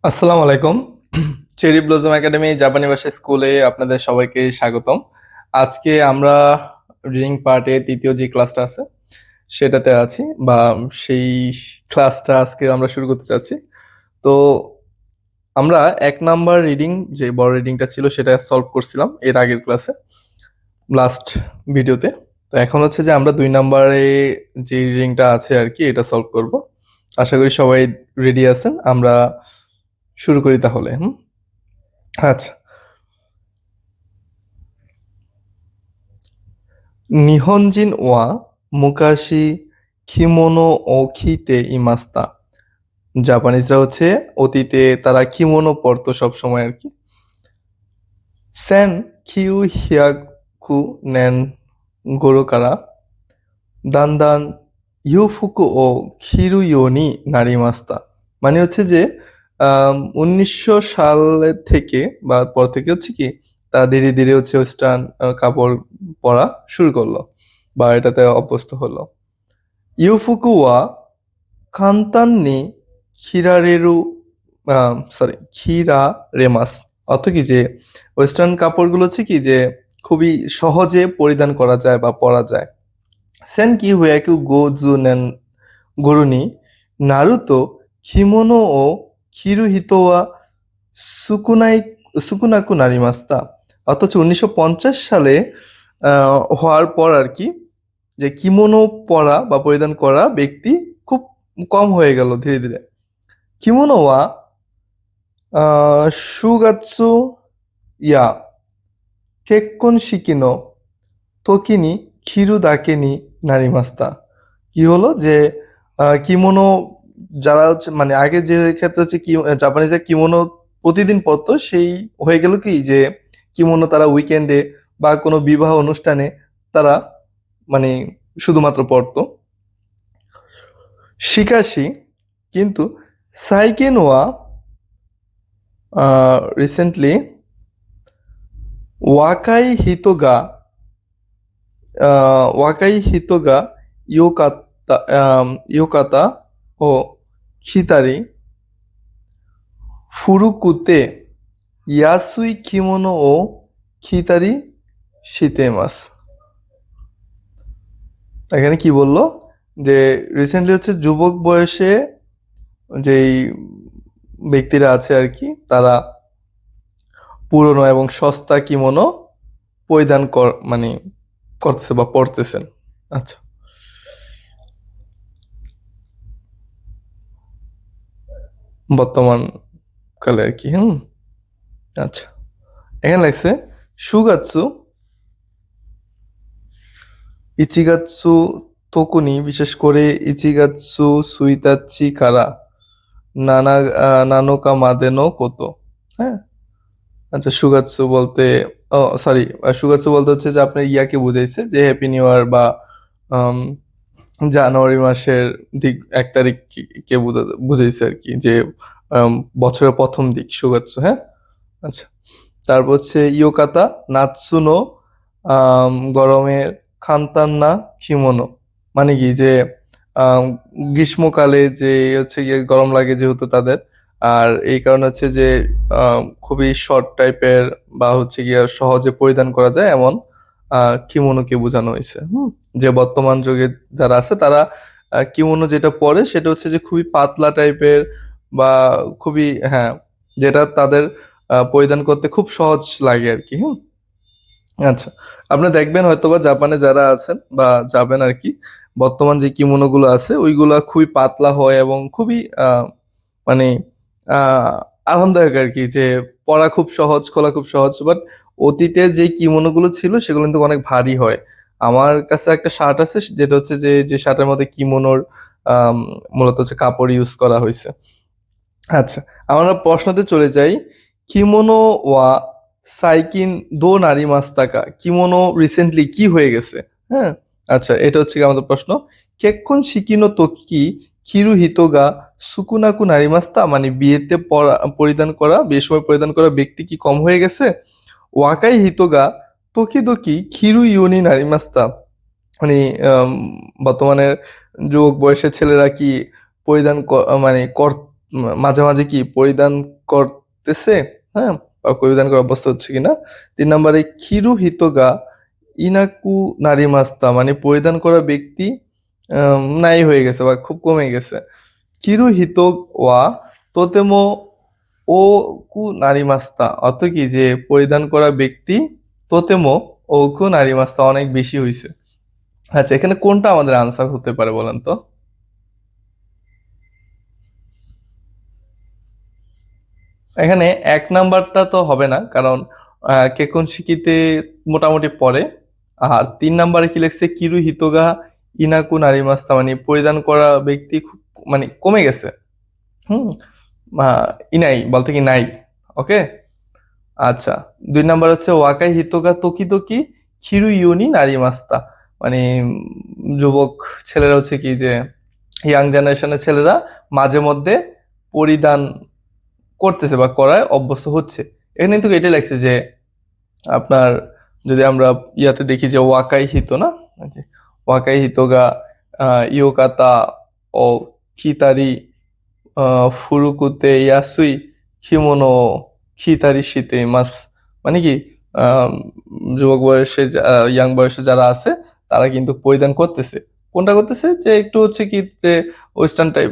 আসসালামু আলাইকুম। Cherry blossom academy জাপানি ভাষা স্কুলে আপনাদের সবাইকে স্বাগতম। আজকে আমরা রিডিং পার্টে তৃতীয় যে ক্লাসটা আছে সেটাতে আছি, বা সেই ক্লাসটা আজকে আমরা শুরু করতে চাচ্ছি। তো আমরা 1 নাম্বার রিডিং, যে বড় রিডিংটা ছিল, সেটা সলভ করছিলাম এর আগের ক্লাসে, লাস্ট ভিডিওতে। তো এখন হচ্ছে যে আমরা 2 নাম্বারে যে রিডিংটা আছে আর কি, এটা সলভ করব। আশা করি সবাই রেডি আছেন। আমরা শুরু করি তাহলে। আচ্ছা। 日本人は昔着物を着ていました। জাপানিজরা হচ্ছে অতীতে তারা কিমোনো পরতো সব সময় আর কি। সেন কিউ নেন গোরো কারা দান্দান ইউফুকু ও খিরু ইয়োনি নারিমাস্তা। মানে হচ্ছে যে 1900 সালের থেকে বা পর থেকে হচ্ছে কি তারা ধীরে ধীরে হচ্ছে ওয়েস্টার্ন কাপড় পরা শুরু করলো, বা এটাতে অভ্যস্ত হলো। ইউফুকু ওয়া কান্তান্নি খিরারেরু খিরারেমাস। অর্থ কি যে ওয়েস্টার্ন কাপড়গুলো হচ্ছে কি যে খুবই সহজে পরিধান করা যায় বা পরা যায়। সেনকি হুয়াকু গোজু নেন গরুনি নারুতো কিমোনো ও কিরুহিতো ওয়া সুকুনাই সুকুনাকু নারিমাস্তা। অথচ 1950 সালে হওয়ার পর আর কি, যে কিমোনো পরা বা পরিধান করা ব্যক্তি খুব কম হয়ে গেল ধীরে ধীরে। কিমোনো ওয়া সুগাৎসু ইয়া কেক্কন শিকিনো তোকিনি খিরু দাকেনি নারিমাস্তা। কি হলো যে কিমোনো যারা হচ্ছে মানে আগে যে ক্ষেত্রে হচ্ছে কি জাপানিজরা কিমোনো প্রতিদিন পরতো, সেই হয়ে গেল কি যে কিমোনো তারা উইকেন্ডে বা কোনো বিবাহ অনুষ্ঠানে তারা মানে শুধুমাত্র পরতো। শিকাশি কিন্তু সাইকেন ওয়া রিসেন্টলি ওয়াকাই হিতোগা ওয়াকাই হিতোগা ইয়োকাতা ও খিতারি ফুরুকুতে ইয়াসুই কিমোনো ও খিতারি শিতেমাস। এখানে কি বললো যে রিসেন্টলি হচ্ছে যুবক বয়সে যেই ব্যক্তিরা আছে আর কি, তারা পুরনো এবং সস্তা কিমোনো পরিধান মানে করতেছে বা পরতেছেন। আচ্ছা, বর্তমান কালে আর কি। আচ্ছা, এখানে লাগছে সুগাৎসু ইচিগাৎসু তোকুনি, বিশেষ করে ইচিগাৎসু সুইতাচ্চি কারা নানা নানোকা মাদেনো কোতো। হ্যাঁ। আচ্ছা, সুগাৎসু বলতে, ও সরি, সুগাৎসু বলতে হচ্ছে যে আপনার ইয়াকে বুঝাইছে, যে হ্যাপি নিউ ইয়ার বা আম, জানুয়ারি মাসের 1 তারিখ কে বুঝাইছে আর কি, যে বছরের প্রথম দিক সুগাৎসু। হ্যাঁ। আচ্ছা, তারপর হচ্ছে ইয়োকাতা নাৎসুনো গরমের খান্তান্না কিমোনো। মানে কি যে আম, গ্রীষ্মকালে যে হচ্ছে গিয়ে গরম লাগে যেহেতু তাদের, আর এই কারণে হচ্ছে যে খুবই শর্ট টাইপের বা হচ্ছে গিয়ে সহজে পরিধান করা যায় এমন কিমোনোকে বোঝানো হয়েছে। যে বর্তমান যুগে যারা আছে তারা কিমোনো যেটা পরে সেটা হচ্ছে যে খুবই পাতলা টাইপের, বা খুবই, হ্যাঁ, যেটা তাদের পরিধান করতে খুব সহজ লাগে আর কি। আচ্ছা, আপনি দেখবেন হয়তোবা জাপানে যারা আছেন বা যাবেন আর কি, বর্তমান যে কিমোনো গুলো আছে ওইগুলা খুবই পাতলা হয় এবং খুবই মানে আহ আরামদায়ক আর কি, যে পরা খুব সহজ, খোলা খুব সহজ। বাট অতীতে যে কিমোনো গুলো ছিল সেগুলো কিন্তু অনেক ভারী হয়। আমার কাছে একটা শার্ট আছে, যেটা হচ্ছে যে যে শার্টের মধ্যে কিমোনোর আহ মূলত হচ্ছে কাপড় ইউজ করা হয়েছে। আচ্ছা, আমরা প্রশ্নতে চলে যাই। কিমোনো ওয়া সাইকিন দো নারি মাস্তাকা, কিমোনো রিসেন্টলি কি হয়ে গেছে? হ্যাঁ। আচ্ছা, এটা হচ্ছে কি আমাদের প্রশ্ন। কেক্কন শিকিনো তোকি কিরু হিতোগা সুকুনাকু নারিমাস্তা, মানে বিয়েতে পরিধান করা, বিয়ের সময় পরিধান করা ব্যক্তি কি কম হয়ে গেছে? ওয়াকাই হিতোগা তোকিদোকি কিরু ইউনি নারিমাস্তা, মানে বর্তমানের যুবক বয়সের ছেলেরা কি পরিধান মানে মাঝে মাঝে কি পরিধান করতেছে, হ্যাঁ, বা পরিধান করা অভ্যস্ত হচ্ছে কিনা। 3 নম্বরে খিরু হিতোগা ইনাকু নারিমাস্তা, মানে পরিধান করা ব্যক্তি নাই হয়ে গেছে বা খুব কমে গেছে। কিরু হিতো ওয়া তোতেমো ও কু নারিমাস্তা, অর্থ কি যে পরিধান করা ব্যক্তি তোতেমো ও কু নারিমাস্তা, অনেক বেশি হয়েছে। আচ্ছা, এখানে কোনটা আমাদের আনসার হতে পারে বলেন তো? এখানে 1 নাম্বারটা তো হবে না, কারণ কেকুন শিকিতে মোটামুটি পড়ে। আর 3 নাম্বারে কি লিখছে, কিরু হিতোগা ইনাকু নারিমাস্তা, মানে পরিধান করা ব্যক্তি খুব মানে কমে গেছে। হুম, ইনাই বলতে কি নাই। ওকে। আচ্ছা, 2 নাম্বার হচ্ছে ওয়াকাই হিতোগা তোকি তোকি খিরু ইউনি নারিমাস্তা, মানে যুবক ছেলেরা হচ্ছে কি যে ইয়াং জেনারেশনের ছেলেরা মাঝে মধ্যে পরিধান করতেছে বা করায় অভ্যস্ত হচ্ছে। এখানে কিন্তু এটাই লাগছে যে আপনার যদি আমরা ইয়াতে দেখি যে ওয়াকাই হিতো না, যে ওয়াকাই হিতোগা ইয়োকাতা ও খিতারি ফুরুকুতে ইয়াসুই কিমোনো খিতারি শীতে মাস, মানে কি আহ, যুবক বয়সে ইয়াং বয়সে যারা আছে তারা কিন্তু পরিধান করতেছে। কোনটা করতেছে, যে একটু হচ্ছে কি যে ওয়েস্টার্ন টাইপ,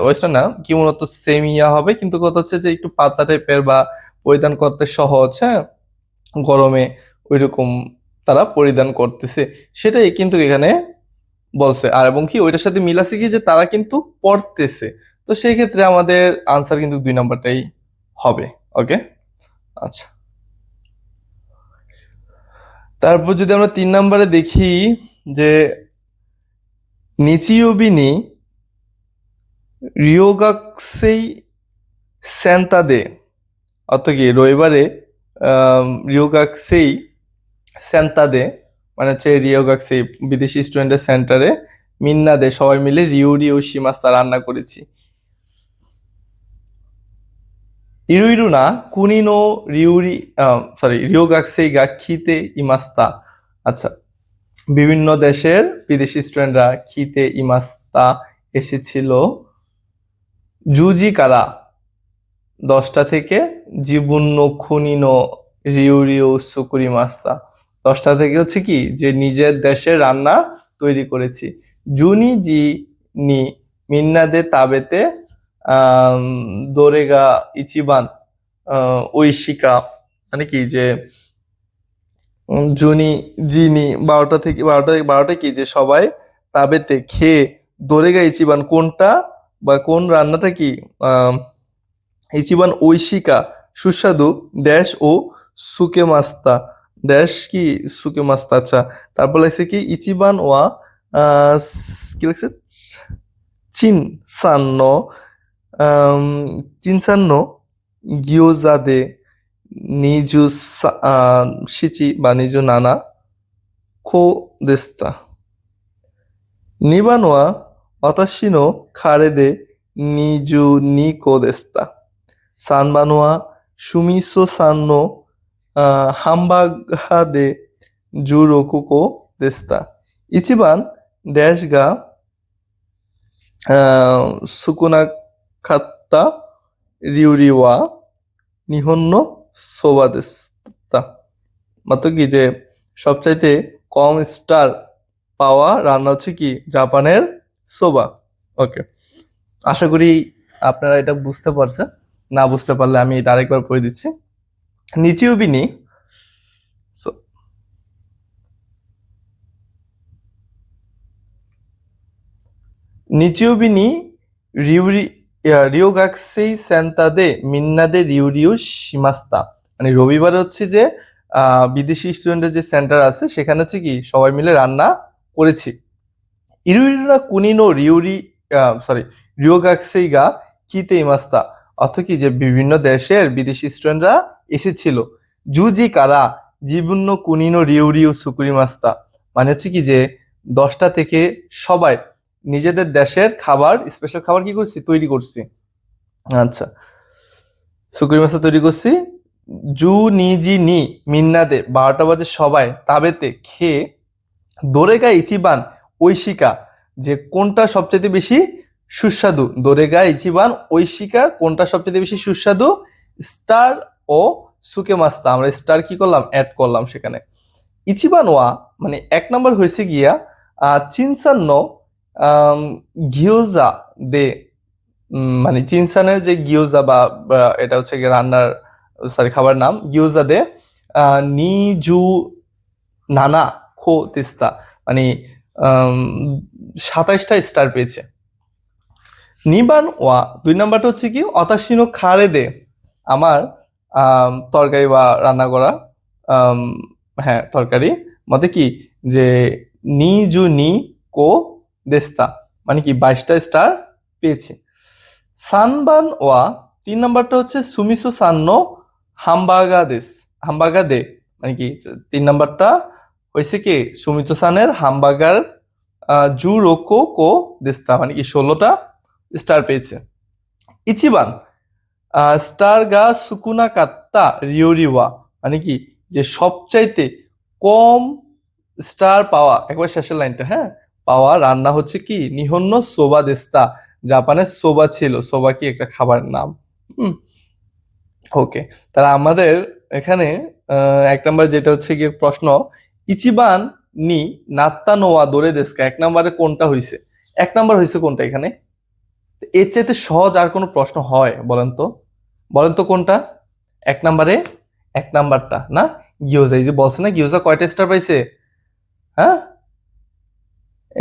ওয়েস্টার্ন না কিমোনো তো সেম ইয়া হবে, কিন্তু কথা হচ্ছে যে একটু পাতলা টাইপের বা পরিধান করতে সহজ, হ্যাঁ, গরমে ওইরকম তারা পরিধান করতেছে, সেটাই কিন্তু এখানে বলছে। আর এবং কি ওইটার সাথে মিল আছে কি যে তারা কিন্তু পড়তেছে। তো সেই ক্ষেত্রে আমাদের আনসার কিন্তু 2 নাম্বারটাই হবে। ওকে। আচ্ছা, তারপর যদি আমরা 3 নাম্বারে দেখি যে নিচিওবিনি রিওগাক্সেই সেন্তাদে, অর্থাৎ কি রবিবারে রিওগাক্সেই সেন্তাদে, মানে হচ্ছে রিওগাক্সেই বিদেশি স্টুডেন্টের সেন্টারে মিন্নাদে সবাই মিলে রিউ রিউ শিমাস্তা রান্না করেছি। ইরুইরু না কুনিনো রিউরি, সরি রিওগাক্সেই গা খিতে ইমাস্তা। আচ্ছা, বিভিন্ন দেশের বিদেশি স্টুডেন্টরা খিতে ইমাস্তা এসেছিল। জুজি কারা 10টা থেকে, জিবুন্ন খুনিনো রিউ রিউ সুকুরি মাস্তা 10টা থেকে হচ্ছে কি যে নিজের দেশের রান্না তৈরি করেছি। জুনি জি নি মিন্নাদে তাবেতে আম, দোরেগা ইচিবান ঐশিকা, মানে কি যে জুনি জিনি 12টা কি যে সবাই তাবেতে খেয়ে দোরেগা ইচিবান কোনটা বা কোন রান্নাটা কি আহ ইচিবান ঐশিকা সুস্বাদু ড্যাশ ও সুকে মাস্তা ড্যাশ কি সুকে মাস্তা। আচ্ছা, তারপর লাগছে কি ইচিবান ওয়া কি লাগছে চিন সান্ন, চিন সান্ন গিয়োজা দে নিজু শিচি বা নিজু নানা খো দেস্তা। 2番は私の彼で22個でした。3番はシュミソさんのハンバーガーで16個でした。1番ダッシュが少なかった料理は日本のそばでした。মাত্র কি যে সবচাইতে কম স্টার পাওয়া রান্না হচ্ছে কি জাপানের সোবা। ওকে, আশা করি আপনারা এটা বুঝতে পারছেন। না বুঝতে পারলে আমি এটা আরেকবার পড়ে দিচ্ছি। নিচিউবিনি নিচিউবিনি রিউরি রিওগাক্সেই সেন্তাদে মিন্নাদে রিউরিউ শিমাস্তা, মানে রবিবারে হচ্ছে যে বিদেশি স্টুডেন্টের যে সেন্টার আছে সেখানে হচ্ছে কি সবাই মিলে রান্না করেছি। ইরুইরুরা কুনিনো রিউরি সরি রিওগাক্সেই গা কিতে ইমাস্তা, অর্থ কি যে বিভিন্ন দেশের বিদেশি স্টুডেন্টরা এসেছিল। জুজি কারা জিবুন্ন কুনিনো রিউরিউ সুকুরি মাস্তা, মানে হচ্ছে কি যে 10টা থেকে সবাই নিজেদের দেশের খাবার, স্পেশাল খাবার কি করছি তৈরি করছি। আচ্ছা, সুকুরি মাস্তা তৈরি করছি। জু নিজি নি মিন্নাদে 12টা বাজে সবাই তাবেতে খেয়ে দোরেগা ইচিবান ঐশিকা, যে কোনটা সবচেয়ে বেশি সুস্বাদু দোরেগা ইচিবান ঐশিকা কোনটা সবচেয়ে বেশি সুস্বাদু স্টার ও সুকে মাস্তা আমরা স্টার কি করলাম অ্যাড করলাম সেখানে ইচিবান ওয়া মানে এক নাম্বার হয়েছে গিয়া চিনসান্ন গিয়োজা দে মানে চিনসানের যে গিয়োজা বা এটা হচ্ছে গিয়ে রান্নার সরি খাবার নাম গিয়োজা দে নিজু নানা খো তিস্তা মানে 27টা স্টার পেয়েছে নিবান ওয়া 2 নাম্বারটা হচ্ছে কি অতাশিনো খারে দে আমার তরকারি বা রান্না করা হ্যাঁ তরকারি মতে কি যে নিজু নি কো দেস্তা মানে কি 22টা স্টার পেয়েছে সানবান ওয়া 3 নাম্বারটা হচ্ছে সুমিসু সান্নো হামবাগা দে মানে কি 3 নাম্বারটা হয়েছে কি সুমিতো সানের হামবাগার জু রোকো কো দেস্তা মানে কি 16টা স্টার পেয়েছে ইচিবান স্টার গা সুকুনা কাত্তা রিওরিওয়া মানে কি যে সবচাইতে কম স্টার পাওয়া একবার শেষের লাইনটা হ্যাঁ পাওয়া রান্না হচ্ছে কি নিহন্য সোবা দেস্তা জাপানের সোবা ছিল সোবা কি একটা খাবার নাম ওকে তাহলে আমাদের এখানে 1 নাম্বার যেটা হচ্ছে কি প্রশ্ন ইচিবান নি নাত্তা নোয়া দোরে দেস্কা 1 নাম্বারে কোনটা হয়েছে 1 নাম্বার হয়েছে কোনটা এখানে এর চাইতে সহজ আর কোনো প্রশ্ন হয় বলেন তো কোনটা 1 নাম্বারে 1 নাম্বারটা না গিয়োজা এই যে বলছে না গিয়োজা কয়টা স্টার পাইছে হ্যাঁ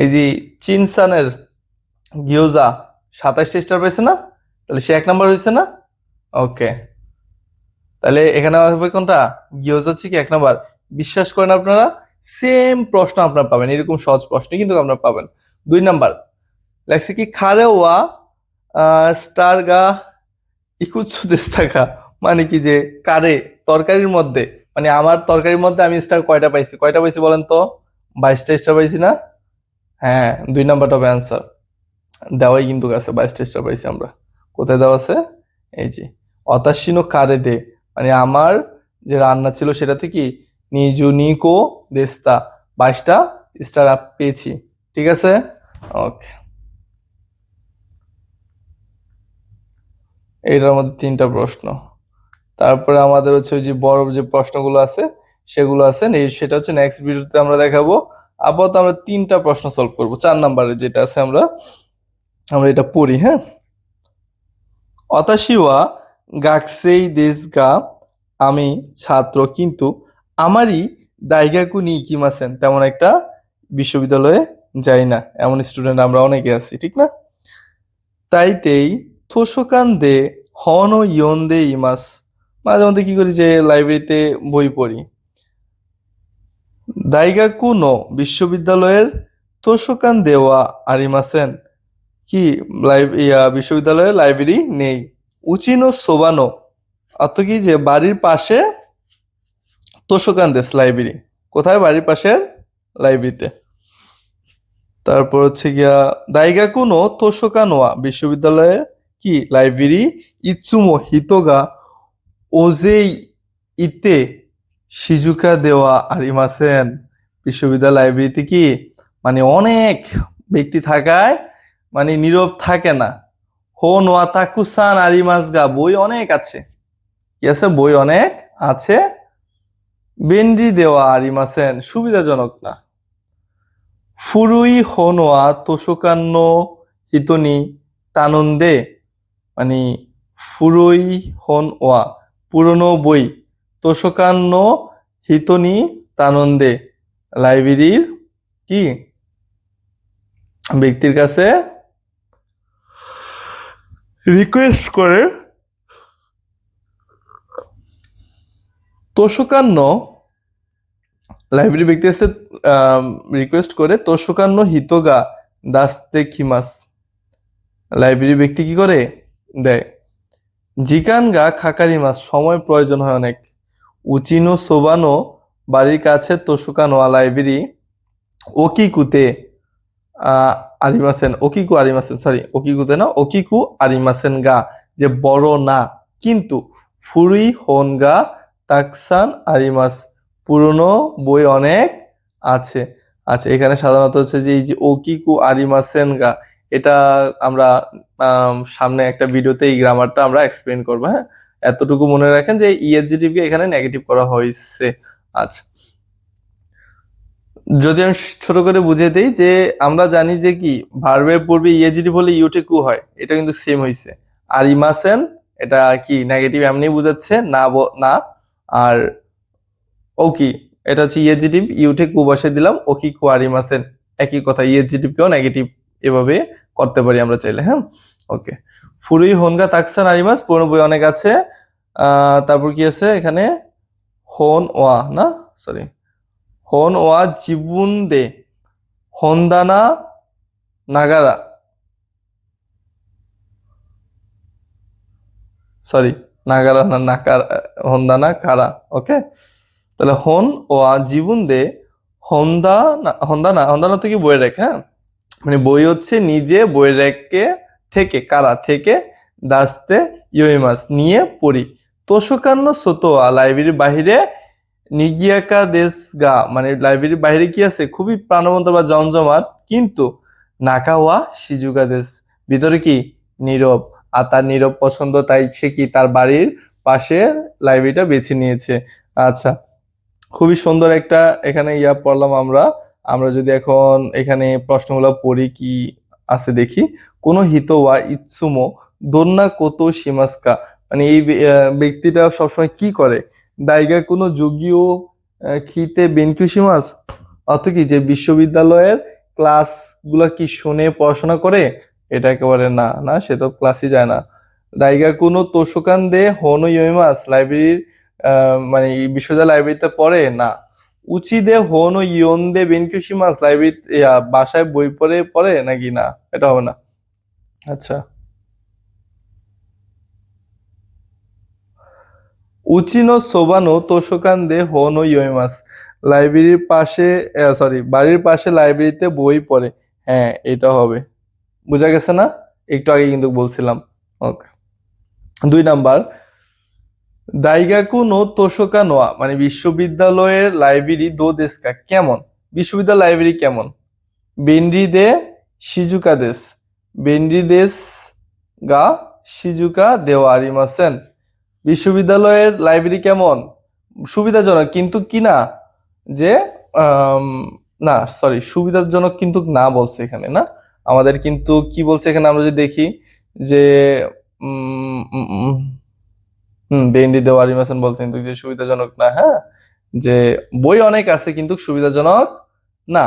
এই যে চিনসানের গিয়োজা 27টা স্টার পাইছে না তাহলে সে 1 নাম্বার হয়েছে না ওকে তাহলে এখানে হবে কোনটা গিয়োজা হচ্ছে কি 1 নাম্বার বিশ্বাস করেন আপনারা সেম প্রশ্ন আপনারা পাবেন এরকম সহজ প্রশ্ন কিন্তু আপনারা পাবেন 2 নাম্বার লেখছে কি খারে ওয়া স্টার গা ইকুৎসু দেস্তাকা মানে কি যে কারে তরকারির মধ্যে মানে আমার তরকারির মধ্যে আমি স্টার কয়টা পাইছি বলেন তো 22টা স্টার পাইছি না হ্যাঁ 2 নাম্বারটা হবে অ্যান্সার দেওয়াই কিন্তু আছে 22টা স্টার পাইছি আমরা কোথায় দেওয়া আছে এই যে অতাশিনো কারে দে মানে আমার যে রান্না ছিল সেটাতে কি নিজু নিকো দেস্তা 22টা স্টার পেয়েছি ঠিক আছে ওকে এইটার মধ্যে 3টা প্রশ্ন তারপরে আমাদের হচ্ছে ওই যে বড় যে প্রশ্নগুলো আছে সেগুলো আছে সেটা হচ্ছে নেক্সট ভিডিওতে আমরা দেখাবো আপাতত আমরা 3টা প্রশ্ন সলভ করব 4 নাম্বারে যেটা আছে আমরা এটা পড়ি হ্যাঁ অতাশিওয়া গাকসেই দেশ গা আমি ছাত্র কিন্তু আমারই দাইগাকু নি ইকিমাসেন তেমন একটা বিশ্ববিদ্যালয়ে যাই না এমন স্টুডেন্ট আমরা অনেকে আছি ঠিক না তাইতেই থোসোকান দে হন ও ইয়ন দে ইমাস মাঝে মধ্যে কি করি যে লাইব্রেরিতে বই পড়ি দাইগাকু নো বিশ্ববিদ্যালয়ের তোষকান দেওয়া আরিমাসেন কি বিশ্ববিদ্যালয়ের লাইব্রেরি নেই উচিনো সোবানো অর্থ কি যে বাড়ির পাশে তোষকান দেশ লাইব্রেরি কোথায় বাড়ির পাশের লাইব্রেরিতে তারপর হচ্ছে গিয়া দাইগাকু নো তোষকানোয়া বিশ্ববিদ্যালয়ের কি লাইব্রেরি ইৎসুমো হিতোগা ওজেই ইতে শিজুকা দেওয়া আরিমাসেন বিশ্ববিদ্যালয় লাইব্রেরিতে কি মানে অনেক ব্যক্তি থাকায় মানে নীরব থাকে না হো নোয়া তাকুসান আরিমাসগা বই অনেক আছে কি আছে বই অনেক আছে বেন্ডি দেওয়া আরিমাসেন সুবিধাজনক না ফুরুই হোনোয়া তোষকান্ন হিতনি তানন্দে মানে ফুরুই হন ওয়া পুরনো বই তোষকান্ন হিতনি তানন্দে লাইব্রেরির কি ব্যক্তির কাছে রিকোয়েস্ট করে তোষকান্ন লাইব্রেরি ব্যক্তি কাছে রিকোয়েস্ট করে তোষকান্ন হিতোগা দাস্তে খিমাস লাইব্রেরি ব্যক্তি কি করে দেয় জিকানগা খাকারি মাস সময় প্রয়োজন হয় অনেক উচিনো সোবানো বাড়ির কাছে তোষকানো লাইব্রেরি ওকিকুতে আরিমাসেন ওকিকু আরিমাসেন সরি ওকিকুতে না ওকিকু আরিমাসেন গা যে বড় না কিন্তু ফুরুই হন গা তাকসান আরিমাস পুরনো বই অনেক আছে আচ্ছা এখানে সাধারণত হচ্ছে যে এই যে ওকিকু আরিমাসেন গা এটা আমরা সামনে একটা ভিডিওতে এই গ্রামারটা আমরা এক্সপ্লেন করবো। হ্যাঁ, এতটুকু মনে রাখেন যে ইএসজিটিভ কে এখানে নেগেটিভ করা হয়েছে। আচ্ছা, যদি আমি ছোট করে বুঝিয়ে দিই যে আমরা জানি যে কি ভার্বের পূর্বে ইএসজিটিভ হলে ইউটে কু হয়, এটা কিন্তু সেম হয়েছে। আর ইমাসেন এটা কি নেগেটিভ এমনি বুঝাচ্ছে না, না। আর ও কি, এটা হচ্ছে ইএসজিটিভ, ইউটে কু বসে দিলাম, ও কি কু আর ইমাসেন একই কথা, ইএসজিটিভ কেও নেগেটিভ এভাবে করতে পারি আমরা চাইলে। হ্যাঁ, ওকে। ফুরুই হোনগা তাকসান আরিমাস, পুরনো বই অনেক আছে। তারপর কি আছে এখানে, হোন ওয়া না, সরি, হোন ওয়া জিবুন দে হন্দানা নাগারা, সরি, নাগারা না, নাকারা, হন্দানা কারা। ওকে, তাহলে হন ওয়া জিবুন দে হন্দানা, হন্দানা তো কি বই রেখ, হ্যাঁ, মানে বই হচ্ছে নিজে, বই রেখে থেকে, কারা থেকে, দাস্তে ইউইমাস নিয়ে পড়ি। তোষকান্ন সোতোয়া লাইব্রেরির বাহিরে, নিগিয়াকা দেশ গা, মানে লাইব্রেরির বাইরে কি আছে, খুবই প্রাণবন্ত বা জমজমাট, কিন্তু নাকাওয়া সিজুকা দেশ, ভিতরে কি নীরব। আর তার নীরব পছন্দ, তাই সে কি তার বাড়ির পাশে লাইব্রেরিটা বেছে নিয়েছে। আচ্ছা, খুবই সুন্দর একটা এখানে পড়লাম আমরা। আমরা যদি এখন এখানে প্রশ্নগুলো পড়ি কি আছে দেখি। কোনো হিত ওয়া ইৎসুমো দোন্না কোতো শিমাস্কা, মানে এই ব্যক্তিটা সবসময় কি করে, দাইগা কোনো যুগীয় খিতে বেনকিউসিমাস, অর্থ কি যে বিশ্ববিদ্যালয়ের ক্লাস গুলা কি শুনে পড়াশোনা করে, এটা একেবারে না, না সে তো ক্লাসই যায় না। দাইগা কোনো তোষকান দে হনো ইয়মাস, লাইব্রেরির মানে এই বিশ্ববিদ্যালয় লাইব্রেরিতে পড়ে না। উচিদে হনো ইয়ন্দে বেনকিউসিমাস, লাইব্রেরি বাসায় বই পড়ে পড়ে নাকি, না এটা হবে না। আচ্ছা, উচিনো সোবানো তোষকান দে হনো ইয়মাস, লাইব্রেরির পাশে, সরি, বাড়ির পাশে লাইব্রেরিতে বই পড়ে, হ্যাঁ এটা হবে। বোঝা গেছে না, একটু আগে কিন্তু বলছিলাম। ওকে, 2 নাম্বার, দাইগাকু নো তোষোকা নোয়া, মানে বিশ্ববিদ্যালয়ের লাইব্রেরি দো দেশকা কেমন, বিশ্ববিদ্যালয় লাইব্রেরি কেমন। বেন্ডি দে শিজুকা দেশ, বেন্ডি দেশ গা শিজুকা দেওয়া আরিমাসেন, বিশ্ববিদ্যালয়ের লাইব্রেরি কেমন, সুবিধাজনক কিন্তু কি না, যে আম, না সরি, সুবিধাজনক কিন্তু না বলছে এখানে, না আমাদের কিন্তু কি বলছে এখানে আমরা যদি দেখি যে উম উম, উম, বেন্ডি দেওয়া আরিমাসেন বলছে কিন্তু যে সুবিধাজনক না। হ্যাঁ, যে বই অনেক আছে কিন্তু সুবিধাজনক না।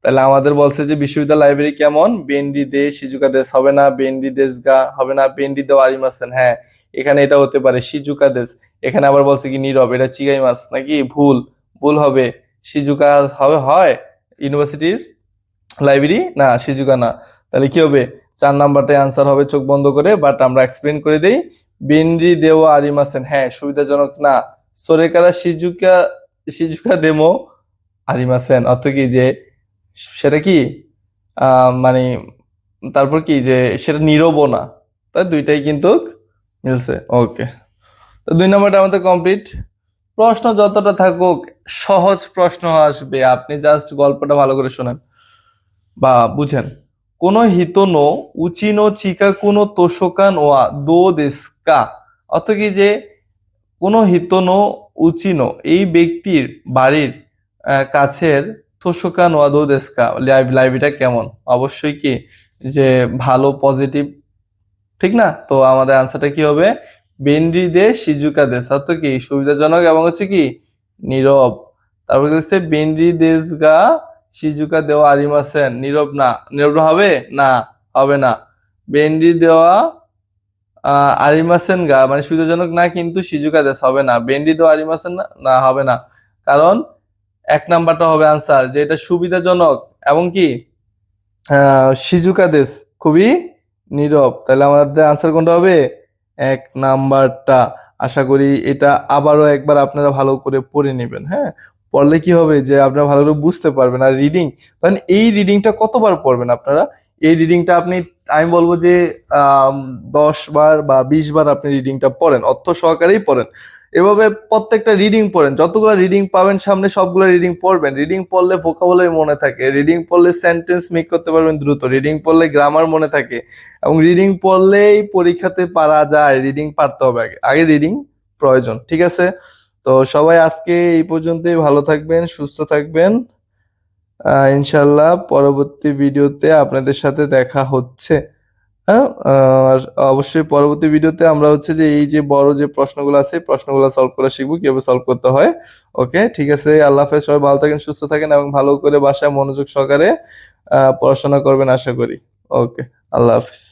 তাহলে আমাদের বলছে যে বিশ্ববিদ্যালয় লাইব্রেরি কেমন, বেন্ডি দে শিজুকা দেশ হবে না, বেন্ডি দেশ গা হবে না, বেন্ডি দেওয়া আরিমাসেন, হ্যাঁ এখানে এটা হতে পারে শিজুকা দেশ। এখানে আবার বলছে কি নীরব, এটা চিগাই মাস নাকি, ভুল, ভুল হবে। শিজুকা হবে, হয় ইউনিভার্সিটির লাইব্রেরি না, শিজুকা না। তাহলে কি হবে, 4 নাম্বারটাই আনসার হবে চোখ বন্ধ করে, বাট আমরা এক্সপ্লেন করে দেই। বেন্ডি দেওয়া আরিমাসেন, হ্যাঁ সুবিধাজনক না। সোরেকারা শিজুকা, শিজুকা দেমো আরিমাসেন, অর্থ কি যে সেটা কি মানে তারপর কি যে সেটা নীরবও না, তাই দুইটাই কিন্তু মিলছে। ওকে, তো 2 নাম্বারটা আমাদের কমপ্লিট। প্রশ্ন যতটা থাকুক, সহজ প্রশ্ন আসবে, আপনি জাস্ট গল্পটা ভালো করে শোনেন বা বুঝেন। কোনো হিতনো উচিনো চিকা কোনো তোষকান ওয়া দো দেস্কা, অর্থ কি যে কোনো হিতনো উচিনো এই ব্যক্তির বাড়ির কাছের তোষকান ওয়া দো দেস্কা, লাইব্রেরিটা কেমন, অবশ্যই কি যে ভালো, পজিটিভ, ঠিক না। তো আমাদের আনসারটা কি হবে, বেন্ডি দে শিজুকা দেশ, অর্থ কি সুবিধাজনক এবং হচ্ছে কি নীরব। তারপর হচ্ছে বেন্ডি দেশ গা শিজুকা দেওয়া আরিমাসেন, নীরব না, নীরব না হবে না, হবে না। বেন্ডি দেওয়া আরিমাসেন গা মানে সুবিধাজনক না কিন্তু শিজুকা দেশ হবে না, বেন্ডি দেওয়া আরিমাসেন না, না হবে না। কারণ 1 নাম্বারটা হবে আনসার, যে এটা সুবিধাজনক এবং কি শিজুকা দেশ খুবই নীরব। তাহলে আমাদের আনসার কোনটা হবে, 1 নাম্বারটা। আশা করি এটা আবারও একবার আপনারা ভালো করে পড়ে নেবেন। হ্যাঁ, পড়লে কি হবে যে আপনারা ভালো করে বুঝতে পারবেন। আর রিডিং, মানে এই রিডিংটা কতবার পড়বেন আপনারা, এই রিডিংটা আপনি, আমি বলবো যে 10 বার বা 20 বার আপনি রিডিংটা পড়েন, অর্থ সহকারেই পড়েন। এভাবে প্রত্যেকটা রিডিং পড়েন, যতগুলো রিডিং পাবেন সামনে সবগুলো রিডিং পড়বেন। রিডিং পড়লে ভোকাবুলারি মনে থাকে, রিডিং পড়লে সেন্টেন্স মেক করতে পারবেন দ্রুত, রিডিং পড়লে গ্রামার মনে থাকে, এবং রিডিং পড়লেই পরীক্ষাতে পারা যায়। রিডিং পারতে হবে, আগে আগে রিডিং প্রয়োজন। ঠিক আছে, তো সবাই আজকে এই পর্যন্তই। ভালো থাকবেন, সুস্থ থাকবেন। ইনশাল্লাহ পরবর্তী ভিডিওতে আপনাদের সাথে দেখা হচ্ছে। হ্যাঁ, আর অবশ্যই পরবর্তী ভিডিওতে আমরা হচ্ছে যে এই যে বড় যে প্রশ্নগুলো আছে প্রশ্নগুলো সলভ করা শিখবো, কিভাবে সলভ করতে হয়। ওকে, ঠিক আছে, আল্লাহ হাফেজ। সবাই ভালো থাকেন, সুস্থ থাকেন, এবং ভালো করে বাসায় মনোযোগ সহকারে পড়াশোনা করবেন আশা করি। ওকে, আল্লাহ হাফেজ।